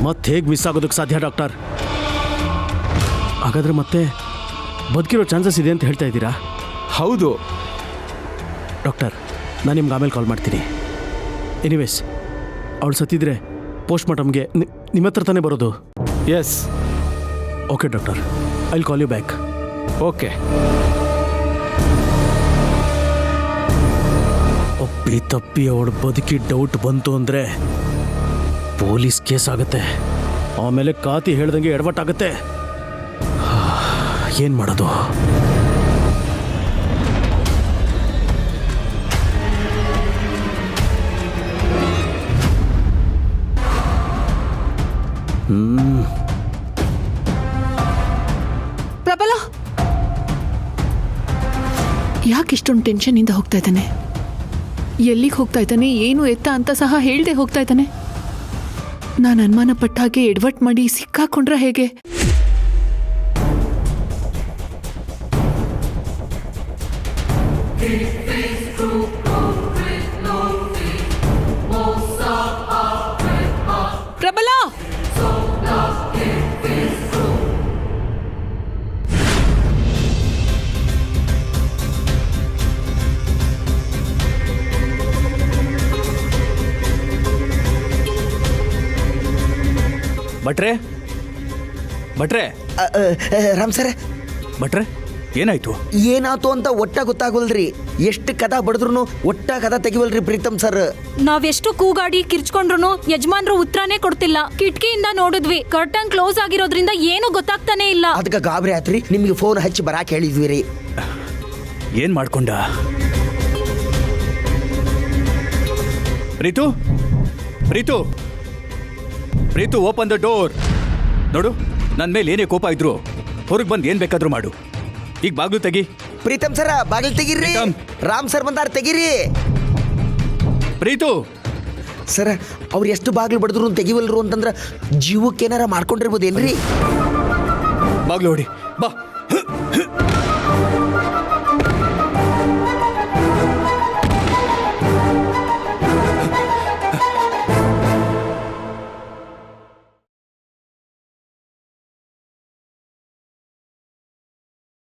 ಮತ್ತೆ ಹೇಗೆ ಮಿಸ್ ಆಗೋದಕ್ಕೆ ಸಾಧ್ಯ ಡಾಕ್ಟರ್? ಹಾಗಾದ್ರೆ ಮತ್ತೆ ಬದುಕಿರೋ ಚಾನ್ಸಸ್ ಇದೆ ಅಂತ ಹೇಳ್ತಾ ಇದ್ದೀರಾ? ಹೌದು ಡಾಕ್ಟರ್, ನಾನು ನಿಮ್ಗೆ ಆಮೇಲೆ ಕಾಲ್ ಮಾಡ್ತೀನಿ. ಎನಿವೇಸ್, ಅವಳು ಸತ್ತಿದ್ರೆ ಪೋಸ್ಟ್ ಮಾರ್ಟಮ್ಗೆ ನಿಮ್ಮ ಹತ್ರ ತಾನೇ ಬರೋದು? Yes. Okay doctor, I will call you back. Okay. ಒಪ್ಪಿ ತಪ್ಪಿ ಅವಳು ಬದುಕಿ ಡೌಟ್ ಬಂತು ಅಂದರೆ ಪೊಲೀಸ್ ಕೇಸ್ ಆಗುತ್ತೆ. ಆಮೇಲೆ ಕಾತಿ ಹೇಳ್ದಂಗೆ ಎಡವಟ್ಟಾಗುತ್ತೆ. ಏನು ಮಾಡೋದು? ಪ್ರಬಲ ಯಾಕೆ ಇಷ್ಟೊಂದು ಟೆನ್ಷನ್ ಇಂದ ಹೋಗ್ತಾ ಇದ್ದಾನೆ? ಎಲ್ಲಿಗೆ ಹೋಗ್ತಾ ಇದ್ದಾನೆ, ಏನು ಎತ್ತ ಅಂತ ಸಹ ಹೇಳ್ದೆ ಹೋಗ್ತಾ ಇದ್ದಾನೆ. ನಾನು ಅನುಮಾನ ಪಟ್ಟ ಹಾಗೆ ಎಡವಟ್ ಮಾಡಿ ಸಿಕ್ಕಾಕೊಂಡ್ರೆ ಹೇಗೆ? ಪ್ರಬಲ, ಭಟ್ರೆ ಭಟ್ರೆ ರಾಮ್ ಸರ್, ಭಟ್ರೆ ಏನಾಯ್ತು? ಏನಾಯ್ತು ಅಂತ ಒಟ್ಟ ಗೊತ್ತಾಗವಲ್ರಿ. ಎಷ್ಟು ಕದ ಬಡದ್ರು ಒಟ್ಟ ಕದ ತೆಗಿವಲ್ರಿ ಪ್ರೀತಮ್ ಸರ್. ನಾವೆಷ್ಟು ಕೂಗಾಡಿ ಕಿರ್ಚ್ಕೊಂಡ್ರು ಯಜಮಾನ್ರು ಉತ್ತರನೇ ಕೊಡ್ತಿಲ್ಲ. ಕಿಟಕಿಯಿಂದ ನೋಡಿದ್ವಿ, ಕರ್ಟನ್ ಕ್ಲೋಸ್ ಆಗಿರೋದ್ರಿಂದ ಏನು ಗೊತ್ತಾಗ್ತಾನೆ ಇಲ್ಲ. ಅದಕ್ಕೆ ಗಾಬರಿ ಆತ್ರಿ, ನಿಮ್ಗೆ ಫೋನ್ ಹಚ್ಚಿ ಬರಾಕ್ ಹೇಳಿದ್ವಿ ರೀ. ಏನ್ ಮಾಡ್ಕೊಂಡ? Preethu Preethu Preethu, open the door. ನೋಡು, ನನ್ನ ಮೇಲೆ ಏನೇ ಕೋಪ ಇದ್ರು ಹೊರಗೆ ಬಂದು ಏನ್ ಬೇಕಾದ್ರೂ ಮಾಡು. ಈಗ ಬಾಗ್ಲು ತೆಗಿ. ಪ್ರೀತಮ್ ಸರ, ಬಾಗಿಲ್ ತೆಗೀರಿ. ರಾಮ್ ಸರ್ ಬಂದಾರ, ತೆಗೀರಿ. ಪ್ರೀತು ಸರ, ಅವ್ರು ಎಷ್ಟು ಬಾಗ್ಲು ಬಡದ್ರು ತೆಗಿವಲ್ರು ಅಂತಂದ್ರ ಜೀವಕ್ಕೆ ಏನಾರ ಮಾಡ್ಕೊಂಡಿರ್ಬೋದೇನ್ರಿ? ಬಾಗ್ಲು ಹೊಡಿ ಬಾ.